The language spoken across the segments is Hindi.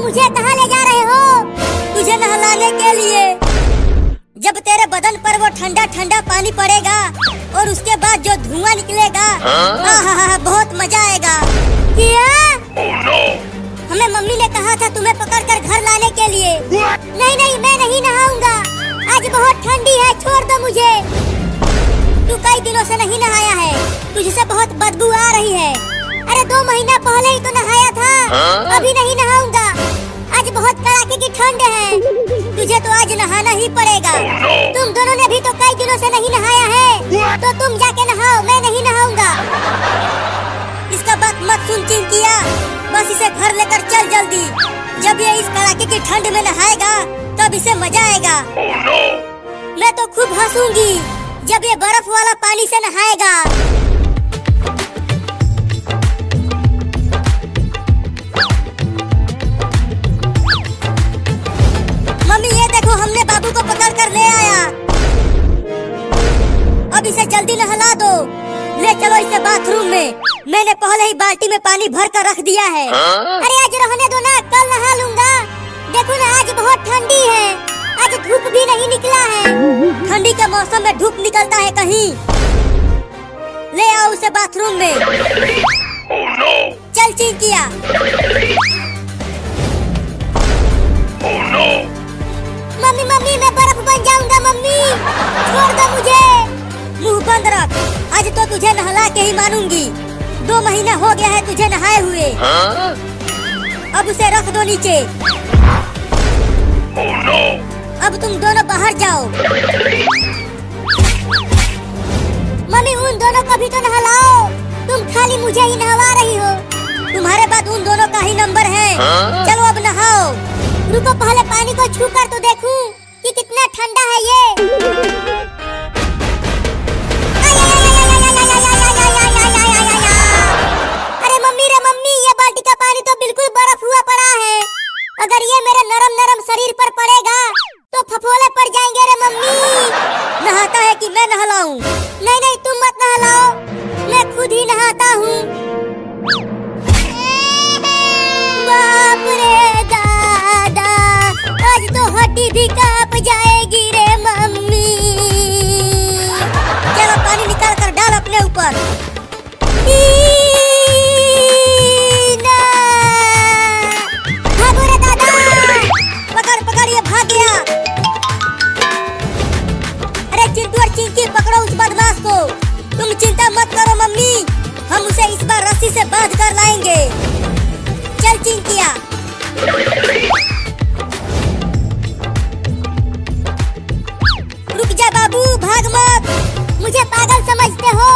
मुझे कहाँ ले जा रहे हो? तुझे नहलाने के लिए। जब तेरे बदन पर वो ठंडा ठंडा पानी पड़ेगा और उसके बाद जो धुआं निकलेगा, बहुत मजा आएगा। क्या? हमें मम्मी ने कहा था तुम्हें पकड़कर घर लाने के लिए। नहीं नहीं, मैं नहीं नहाऊंगा। आज बहुत ठंडी है, छोड़ दो मुझे। तू कई दिनों से नहीं नहाया है, तुझसे बहुत बदबू आ रही है। अरे 2 महीना पहले ही तो नहाया था, अभी नहीं नहाऊंगा। आज बहुत कड़ाके की ठंड है, तुझे तो आज नहाना ही पड़ेगा। तुम दोनों ने भी तो कई दिनों से नहीं नहाया है, तो तुम जाके नहाओ, मैं नहीं नहाऊंगा। इसका बात मत सुन चिंकिया, बस इसे घर लेकर चल जल्दी। जब ये इस कड़ाके की ठंड में नहाएगा तब इसे मजा आएगा। मैं तो खूब हंसूंगी जब ये बर्फ वाला पानी से नहाएगा। मम्मी ये देखो, हमने बाबू को पकड़ कर ले आया। अब इसे जल्दी नहला दो। ले चलो इसे बाथरूम में, मैंने पहले ही बाल्टी में पानी भर कर रख दिया है। अरे आज रहने दो ना, कल नहा लूंगा। देखो ना, आज बहुत ठंडी है, आज धूप भी नहीं निकला है। ठंडी के मौसम में धूप निकलता है कहीं? ले आओ उसे बाथरूम में। चल चिंकिया। मम्मी मम्मी, मैं बर्फ बन जाऊंगा। मम्मी छोड़ दो मुझे। मुंह बंद रख, आज तो तुझे नहला के ही मानूंगी। 2 महीना हो गया है तुझे नहाए हुए। अब उसे रख दो नीचे। अब तुम दोनों बाहर जाओ। मम्मी उन दोनों को भी तो नहलाओ, तुम खाली मुझे ही नहवा रही हो। तुम्हारे बाद उन दोनों का ही नंबर है। चलो अब नहाओ। रुको, पहले पानी को छू कर तो देखूं कि कितना ठंडा है ये। अरे मम्मी रे मम्मी, ये बाल्टी का पानी तो बिल्कुल बर्फ हुआ पड़ा है। अगर ये मेरे नरम नरम शरीर पर पड़ेगा तो फफोले पड़ जाएंगे रे मम्मी। नहाता है कि मैं नहलाऊं? नहीं नहीं, तुम मत नहलाओ, मैं खुद ही नहाता हूँ। बाप रे दादा, आज तो हड्डी भी कांप जाएगी रे मम्मी। चलो पानी निकाल कर डाल अपने ऊपर। भागो रे दादा। पकड़ पकड़, ये भाग गया। अरे चिंटू और चिंकी, पकड़ो उस बदमाश को। तुम चिंता मत करो मम्मी, हम उसे इस बार रस्सी से बांध कर लाएंगे। चल चिंकिया। रुक जा बाबू, भाग मत। मुझे पागल समझते हो?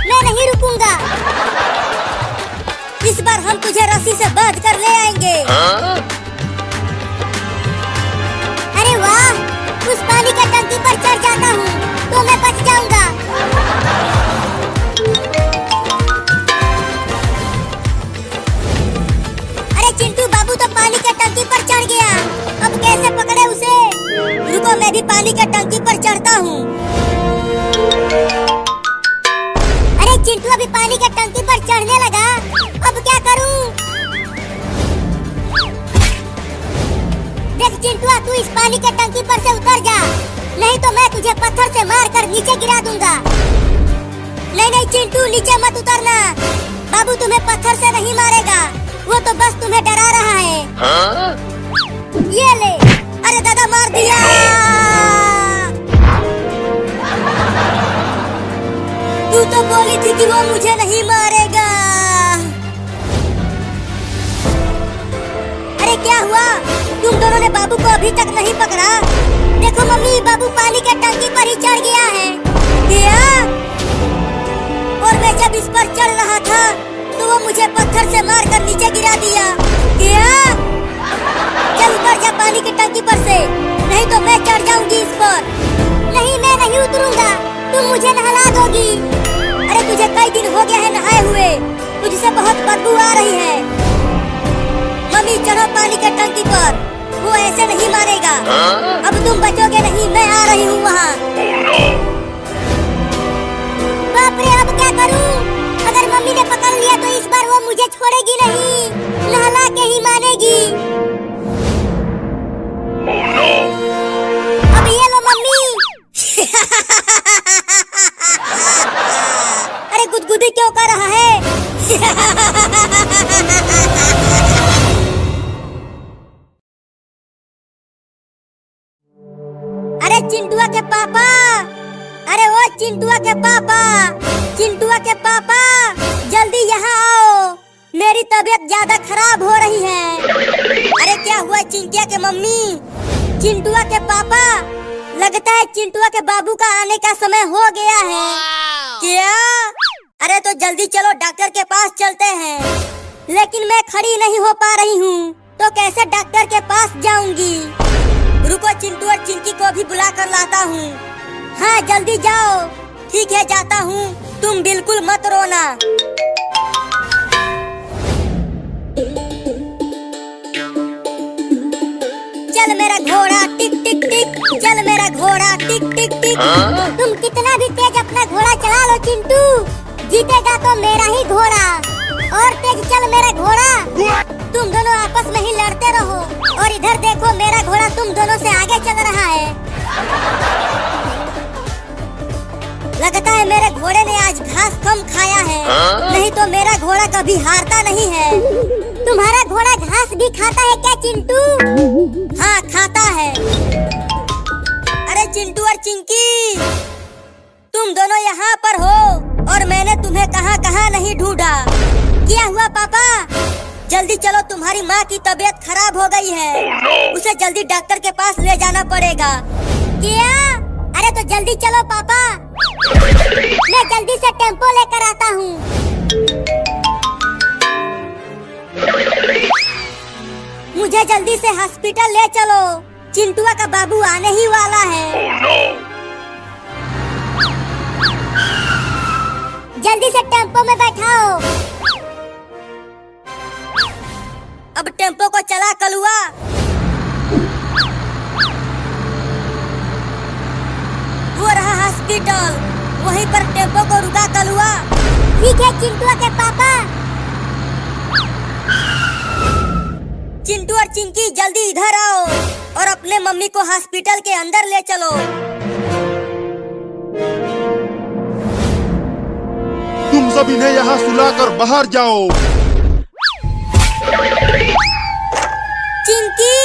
मैं नहीं रुकूंगा। इस बार हम तुझे रस्सी से बांध कर ले आएंगे। अरे वाह, उस पानी का टंकी पर चढ़ जाता हूँ तो मैं बच जाऊंगा। अरे चिंटू, बाबू तो पानी के टंकी पर चढ़ गया, अब कैसे पकड़े उसे? रुको, मैं भी पानी के टंकी पर चढ़ता हूँ। अरे चिंटू अभी पानी के टंकी पर चढ़ने लगा, अब क्या करूँ? देख चिंटू, तू इस पानी के टंकी पर से उतर जा, नहीं तो मैं तुझे पत्थर से मार कर नीचे गिरा दूंगा। नहीं नहीं चिंटू, नीचे मत उतरना। बाबू तुम्हें पत्थर से नहीं मारेगा, वो तो बस तुम्हें डरा रहा है। ये ले। अरे दादा, मार दिया। तू तो बोली थी कि वो मुझे नहीं मारेगा। अरे क्या हुआ? तुम दोनों ने बाबू को अभी तक नहीं पकड़ा? देखो मम्मी, बाबू पानी के टंकी पर ही चढ़ गया है। क्या? और मैं जब इस पर चढ़ रहा था तो वो मुझे पत्थर से मारकर नीचे गिरा दिया। क्या? चल उतर जा पानी की टंकी पर से, नहीं तो मैं चढ़ जाऊंगी इस पर। नहीं, मैं नहीं उतरूंगा, तुम मुझे नहला दोगी। अरे तुझे कई दिन हो गया है नहाए हुए, तुझसे बहुत बदबू आ रही है। मम्मी चढ़ो पानी के टंकी पर, वो ऐसे नहीं मारेगा। अब तुम बचोगे नहीं, मैं आ रही हूँ वहाँ। बाप रे, अब क्या करूँ? अगर मम्मी ने पकड़ लिया तो इस बार वो मुझे छोड़ेगी नहीं, नहला के ही मानेगी। अरे गुदगुदी क्यों कर रहा है? अरे चिंटुआ के पापा, अरे वो चिंटुआ के पापा, चिंटुआ के पापा, जल्दी यहाँ आओ, मेरी तबीयत ज्यादा खराब हो रही है। अरे क्या हुआ चिंटिया के मम्मी? चिंटुआ के पापा, लगता है चिंटुआ के बाबू का आने का समय हो गया है। क्या? अरे तो जल्दी चलो डॉक्टर के पास चलते हैं। लेकिन मैं खड़ी नहीं हो पा रही हूँ, तो कैसे डॉक्टर के पास जाऊंगी? रुको चिंटू और चिंकी को भी बुला कर लाता हूँ। हाँ जल्दी जाओ। ठीक है जाता हूँ, तुम बिल्कुल मत रोना। चल मेरा घोड़ा टिक टिक टिक, चल मेरा घोड़ा टिक टिक टिक। तुम कितना भी तेज अपना घोड़ा चला लो चिंटू, जीतेगा तो मेरा ही घोड़ा। और तेज चल मेरा घोड़ा। तुम दोनों आपस में ही लड़ते रहो, और इधर देखो मेरा घोड़ा तुम दोनों से आगे चल रहा है। लगता है मेरे घोड़े ने आज घास कम खाया है, नहीं तो मेरा घोड़ा कभी हारता नहीं है। तुम्हारा घोड़ा घास भी खाता है क्या चिंटू? हाँ खाता है। अरे चिंटू और चिंकी, तुम दोनों यहाँ पर हो और मैंने तुम्हें कहाँ कहाँ नहीं ढूंढा। क्या हुआ पापा? जल्दी चलो, तुम्हारी माँ की तबीयत खराब हो गई है। उसे जल्दी डॉक्टर के पास ले जाना पड़ेगा। क्या? अरे तो जल्दी चलो पापा, मैं जल्दी से टेम्पो लेकर आता हूँ। मुझे जल्दी से हॉस्पिटल ले चलो, चिंटुआ का बाबू आने ही वाला है। जल्दी से टेम्पो में बैठाओ। अब टेम्पो को चला कलुआ। वो रहा हॉस्पिटल, वहीं पर टेम्पो को रुका कलुआ। ठीक है चिंटुआ के पापा। चिंटू और चिंकी जल्दी इधर आओ और अपने मम्मी को हॉस्पिटल के अंदर ले चलो। तुम सब इन्हें यहाँ सुलाकर बाहर जाओ। चिंकी,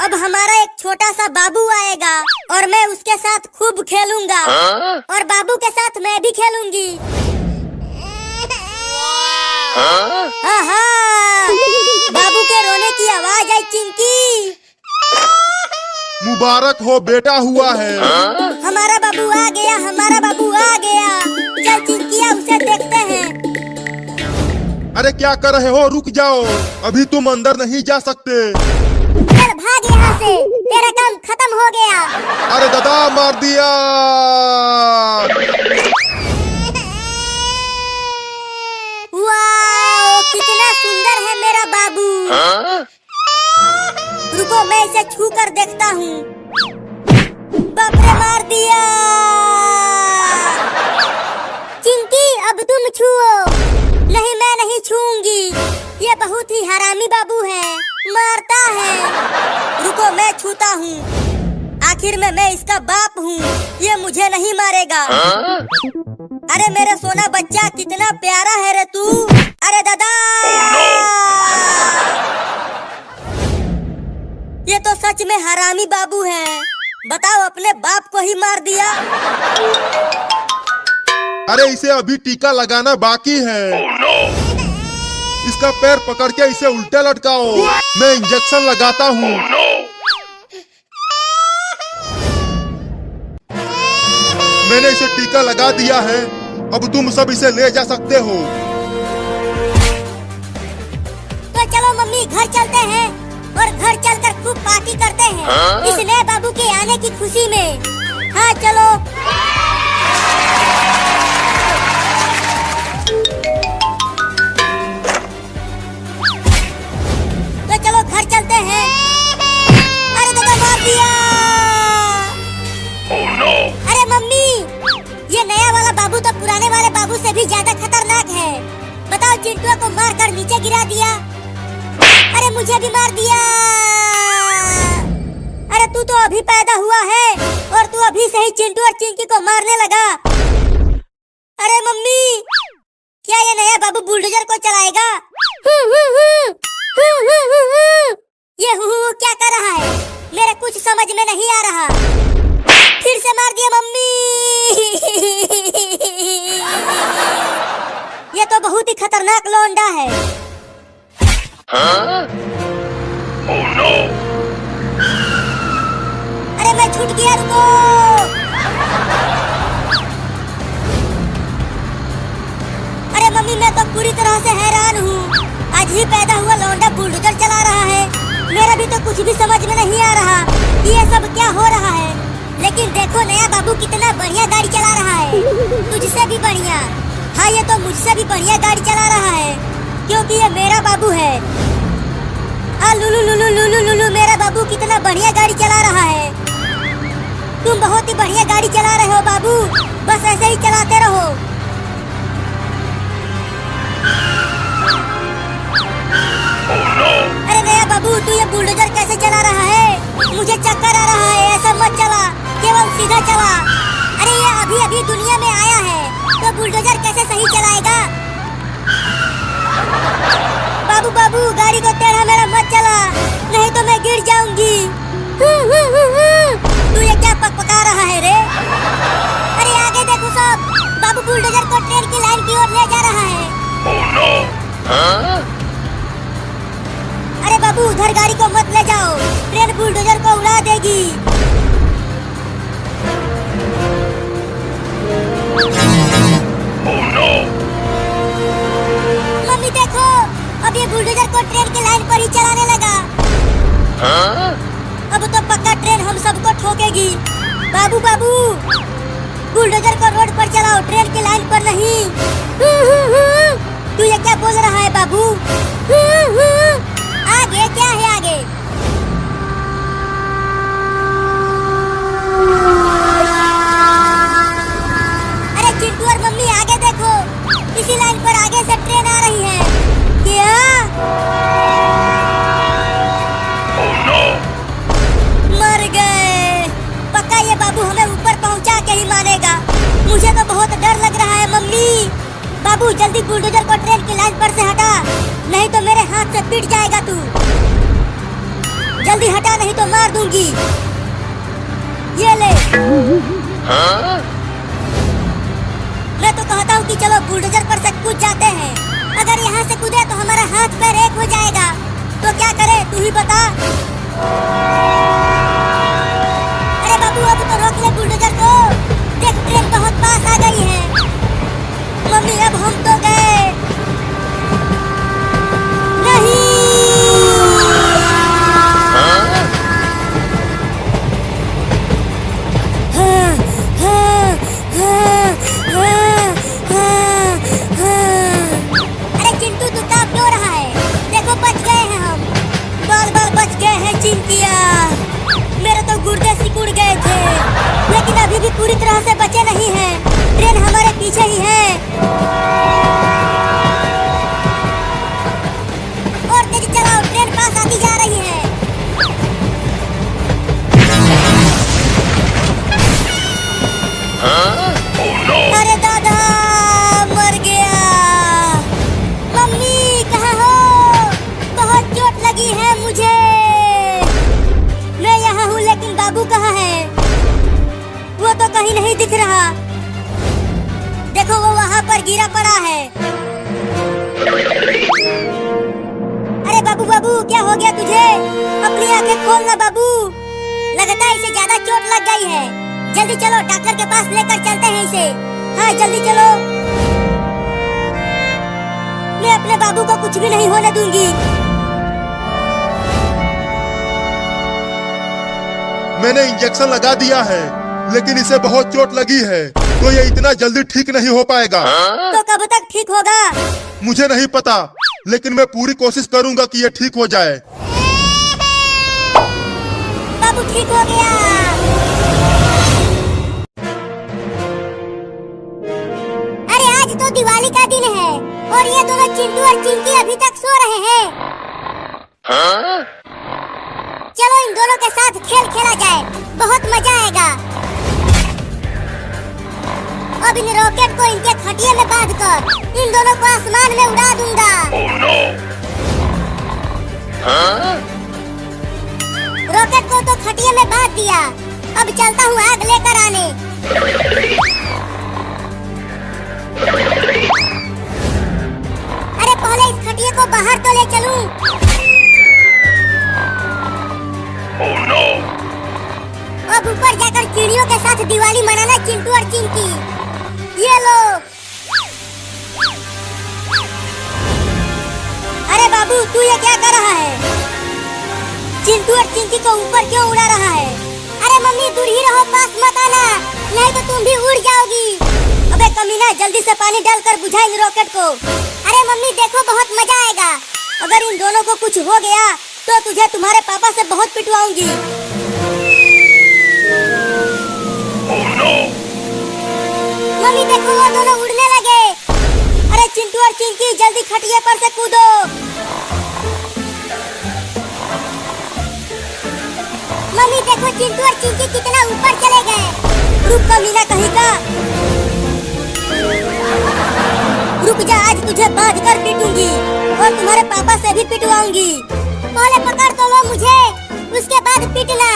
अब हमारा एक छोटा सा बाबू आएगा और मैं उसके साथ खूब खेलूंगा। और बाबू के साथ मैं भी खेलूंगी। बाबू के रोने की आवाज आई चिंकी। मुबारक हो, बेटा हुआ है। हमारा बाबू आ गया, हमारा बाबू आ गया। चल चिंकिया उसे देखते हैं। अरे क्या कर रहे हो? रुक जाओ, अभी तुम अंदर नहीं जा सकते। चल भाग यहाँ से, तेरा काम खत्म हो गया। अरे दादा मार दिया। वाह, कितना सुंदर है मेरा बाबू। रुको मैं इसे छू कर देखता हूँ। बाप रे मार दिया। चिंकी अब तुम छुओ। नहीं मैं नहीं छूंगी, ये बहुत ही हरामी बाबू है, मारता है। रुको मैं छूता हूँ, आखिर में मैं इसका बाप हूँ, ये मुझे नहीं मारेगा। अरे मेरा सोना बच्चा कितना प्यारा है रे तू। अरे दादा, ये तो सच में हरामी बाबू है। बताओ, अपने बाप को ही मार दिया। अरे इसे अभी टीका लगाना बाकी है। इसका पैर पकड़ के इसे उल्टे लटकाओ, मैं इंजेक्शन लगाता हूँ। मैंने इसे टीका लगा दिया है, अब तुम सब इसे ले जा सकते हो। तो चलो मम्मी घर चलते हैं और घर चलकर खूब पार्टी करते हैं इस नए बाबू के आने की खुशी में। हाँ चलो। तो चलो घर चलते हैं। अरे दादा मार दिया। अरे मम्मी, ये नया वाला बाबू तो पुराने वाले बाबू से भी ज्यादा खतरनाक है। बताओ, चिंटुआ को मार कर नीचे गिरा दिया। अरे मुझे भी मार दिया। अरे तू तो अभी पैदा हुआ है और तू अभी से ही चिंटू और चिंकी को मारने लगा। अरे मम्मी, क्या ये नया बाबू बुलडोजर को चलाएगा? ये क्या कर रहा है? मेरे कुछ समझ में नहीं आ रहा। फिर से मार दिया मम्मी। ये तो बहुत ही खतरनाक लौंडा है। Oh no! अरे मैं छूट गया, रुको। अरे मम्मी, मैं तो पूरी तरह से हैरान हूँ। आज ही पैदा हुआ लौंडा बुलडोजर चला रहा है। मेरा भी तो कुछ भी समझ में नहीं आ रहा कि ये सब क्या हो रहा है। लेकिन देखो नया बाबू कितना बढ़िया गाड़ी चला रहा है, तुझसे भी बढ़िया। हाँ, ये तो मुझसे भी बढ़िया गाड़ी चला रहा है क्योंकि ये मेरा बाबू है। लुलु लुलु लुलु लुलु, मेरा बाबू कितना बढ़िया गाड़ी चला रहा है। तुम बहुत ही बढ़िया गाड़ी चला रहे हो बाबू, बस ऐसे ही चलाते रहो। Oh no! अरे नया बाबू, तू ये बुलडोजर कैसे चला रहा है? मुझे चक्कर आ रहा है। ऐसा मत चला, केवल सीधा चला। अरे ये अभी अभी दुनिया में आया है तो बुलडोजर कैसे सही चलाएगा? बाबू बाबू, गाड़ी को टेढ़ा मेढ़ा मत चला, नहीं तो मैं गिर जाऊंगी। तू ये क्या पकपका रहा है रे? अरे आगे देखो सब, बाबू बुलडोजर को ट्रेन की लाइन की ओर ले जा रहा है। Oh no! Huh? अरे बाबू, उधर गाड़ी को मत ले जाओ, ट्रेन बुलडोजर को उड़ा देगी। Oh no! मम्मी देखो, अब ये बुलडोजर को ट्रेन की लाइन पर ही चलाने लगा। Huh? अब तो पक्का ट्रेन हम सबको ठोकेगी। बाबू बाबू, बुलडोजर को रोड पर चलाओ, ट्रेन की लाइन पर नहीं। तू ये क्या बोल रहा है बाबू? आगे क्या है आगे? अरे चिंटू और मम्मी, आगे देखो, इसी लाइन पर आगे से ट्रेन आ रही है। क्या? Oh no! मर गए। पक्का ये बाबू हमें ऊपर पहुंचा के ही मारेगा। मुझे तो बहुत डर लग रहा है मम्मी। बाबू जल्दी बुलडोजर को ट्रेन की लाइन पर से हटा, नहीं तो मेरे हाथ से पिट जाएगा तू। जल्दी हटा, नहीं तो मार दूंगी। ये ले। Huh? मैं तो कहता हूँ कि चलो बुलडोजर पर से कूद जाते हैं। अगर यहाँ से कूदे तो हमारा हाथ पैर एक हो जाएगा। तो क्या करे, तू ही बता। अरे बाबू, अब तो रोक ले बुलडोजर को। देख, ट्रेन बहुत पास आ गई है। मम्मी, अब हम तो गए। नहीं। Huh? हाँ, हाँ, हाँ, हाँ, हाँ, हाँ। अरे चिंटू, तू कांप क्यों रहा है? देखो, बच गए हैं हम। बाल बाल बच गए हैं चिंकिया। मेरे तो गुर्दे सिकुड़ गए थे, लेकिन अभी भी पूरी तरह से बचे नहीं हैं। ट्रेन हमारे पीछे ही है। और तेज चलाओ, ट्रेन पास आती जा रही है। Huh? Oh no! अरे दादा, मर गया। मम्मी कहाँ हो? बहुत चोट लगी है मुझे। मैं यहाँ हूँ, लेकिन बाबू कहाँ है? वो तो कहीं नहीं दिख रहा। देखो, वो वहाँ पर गिरा पड़ा है। अरे बाबू बाबू, क्या हो गया तुझे? अपनी आंखें खोल ना बाबू, लगता है इसे ज्यादा चोट लग गई है। जल्दी चलो, डॉक्टर के पास लेकर चलते हैं इसे। हाँ, जल्दी चलो। मैं अपने बाबू को कुछ भी नहीं होने दूंगी। मैंने इंजेक्शन लगा दिया है, लेकिन इसे बहुत चोट लगी है, तो ये इतना जल्दी ठीक नहीं हो पाएगा। Huh? तो कब तक ठीक होगा? मुझे नहीं पता, लेकिन मैं पूरी कोशिश करूंगा कि ये ठीक हो जाए। बाबू ठीक हो गया। अरे आज तो दिवाली का दिन है और ये दोनों चिंटू और चिंकी अभी तक सो रहे हैं। Huh? चलो इन दोनों के साथ खेल खेला जाए, बहुत मजा आएगा। अब इन रॉकेट को इनके खटिये में बांधकर इन दोनों को आसमान में उड़ा दूंगा। Oh no! Huh? रॉकेट को तो खटिये में बांध दिया, अब चलता हूँ आग लेकर आने। अरे पहले इस खटिये को बाहर तो ले चलूं। Oh no! अब ऊपर जाकर चिड़ियों के साथ दिवाली मनाना चिंटू और चिंकी। ये लो। अरे बाबू तू ये क्या कर रहा है? चिंटू और चिंकी को ऊपर क्यों उड़ा रहा है? अरे मम्मी दूर ही रहो, पास मत आना, नहीं तो तुम भी उड़ जाओगी। अबे कमीना जल्दी से पानी डालकर बुझा इन रॉकेट को। अरे मम्मी देखो बहुत मजा आएगा। अगर इन दोनों को कुछ हो गया तो तुझे तुम्हारे पापा से बहुत पिटवाऊंगी। Oh no! मम्मी देखो वो दोनों उड़ने लगे। अरे चिंटू और चिंकी जल्दी खटिये पर से कूदो। मम्मी देखो चिंटू और चिंकी कितना ऊपर चले गए। रुक कमीना कहीं का, रुक जा, आज तुझे बांध कर पीटूंगी और तुम्हारे पापा से भी पिटवाऊंगी। पहले पकड़ तो लो मुझे, उसके बाद पीटना।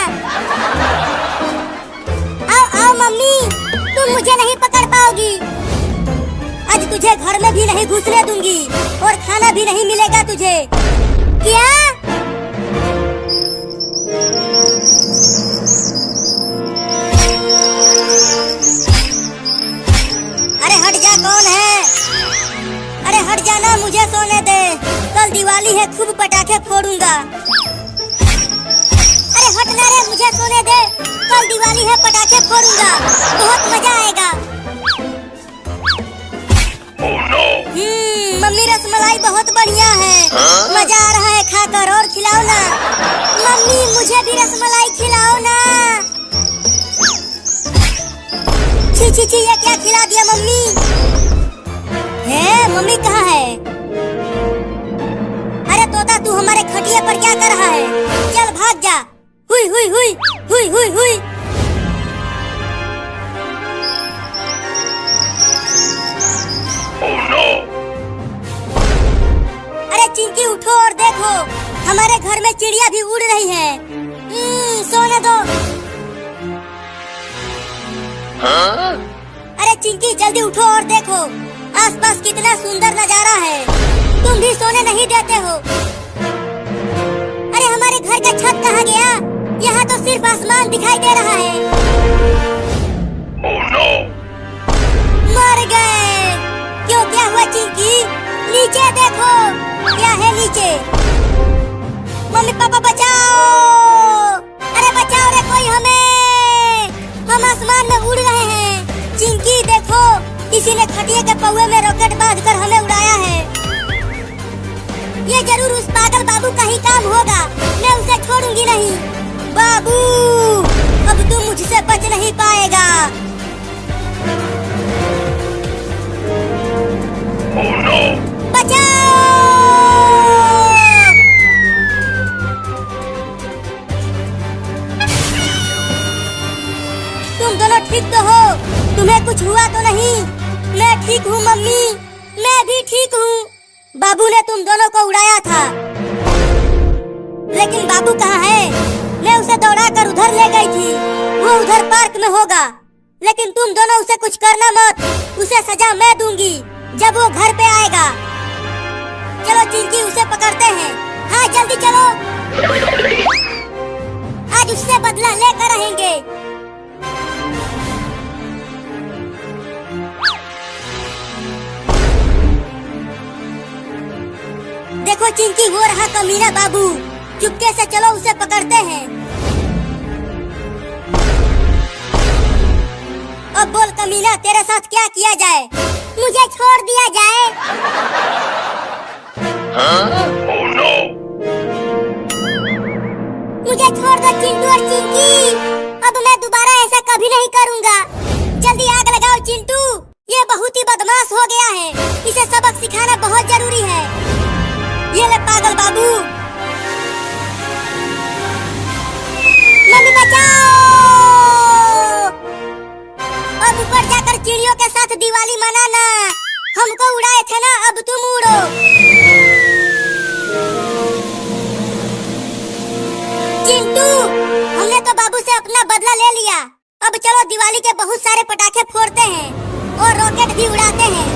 आओ आओ मम्मी, तुम मुझे नहीं पकड़ पाओगी। आज तुझे घर में भी नहीं घुसने दूंगी और खाना भी नहीं मिलेगा तुझे। क्या? अरे हट जा, कौन है? अरे हट जाना, मुझे सोने दे, कल दिवाली है, खूब पटाखे फोड़ूंगा। अरे हटना रे, मुझे सोने दे, कल दिवाली है, पटाखे फोड़ूंगा, बहुत मजा आएगा। Oh no! मम्मी रसमलाई बहुत बढ़िया है। हाँ? मजा आ रहा है खाकर, और खिलाओ ना। मम्मी मुझे भी रसमलाई खिलाओ ना। छी छी छी, ये क्या खिला दिया मम्मी? है मम्मी कहाँ है? अरे तोता तू हमारे खटिये पर क्या कर रहा है? चल भाग जा। हुई हुई हुई हुई हुई हुई। Oh no! अरे चिंकी उठो और देखो, हमारे घर में चिड़िया भी उड़ रही है। सोने दो। Huh? अरे चिंकी जल्दी उठो और देखो, आसपास कितना सुंदर नजारा है, तुम भी सोने नहीं देते हो। अरे हमारे घर का छत कहाँ गया? यहाँ तो सिर्फ आसमान दिखाई दे रहा है। Oh no! मर गए। क्यों, क्या हुआ चिंकी? नीचे देखो, क्या है नीचे? मम्मी पापा बचाओ, अरे बचाओ रे कोई हमें, हम आसमान में उड़ रहे हैं। चिंकी देखो, किसी ने खटिये के पौवे में रॉकेट बांधकर हमें उड़ाया है। ये जरूर उस पागल बाबू का ही काम होगा, मैं उसे छोड़ूंगी नहीं। बाबू अब तू मुझसे बच नहीं पाएगा। Oh no! बचाओ! तुम दोनों ठीक तो हो? तुम्हें कुछ हुआ तो नहीं? मैं ठीक हूँ मम्मी, मैं भी ठीक हूँ। बाबू ने तुम दोनों को उड़ाया था, लेकिन बाबू कहाँ है? मैं उसे दौड़ाकर उधर ले गई थी, वो उधर पार्क में होगा। लेकिन तुम दोनों उसे कुछ करना मत, उसे सजा मैं दूंगी जब वो घर पे आएगा। चलो चिंकी उसे पकड़ते हैं। हाँ जल्दी चलो, आज उससे बदला लेकर रहेंगे। देखो चिंकी, वो रहा कमीना बाबू, चुपके से चलो उसे पकड़ते हैं। अब बोल कमीना, तेरे साथ क्या किया जाए? मुझे छोड़ दिया जाए। Huh? Oh no! मुझे छोड़ दो चिंटू और चिंकी, अब मैं दोबारा ऐसा कभी नहीं करूँगा। जल्दी आग लगाओ चिंटू, ये बहुत ही बदमाश हो गया है, इसे सबक सिखाना बहुत जरूरी है। ये ले पागल बाबू। ऊपर जाकर चिड़ियों के साथ दिवाली मनाना। हमको उड़ाए थे ना, अब तुम उड़ो। चिंटू, हमने तो बाबू से अपना बदला ले लिया। अब चलो दिवाली के बहुत सारे पटाखे फोड़ते हैं और रॉकेट भी उड़ाते हैं।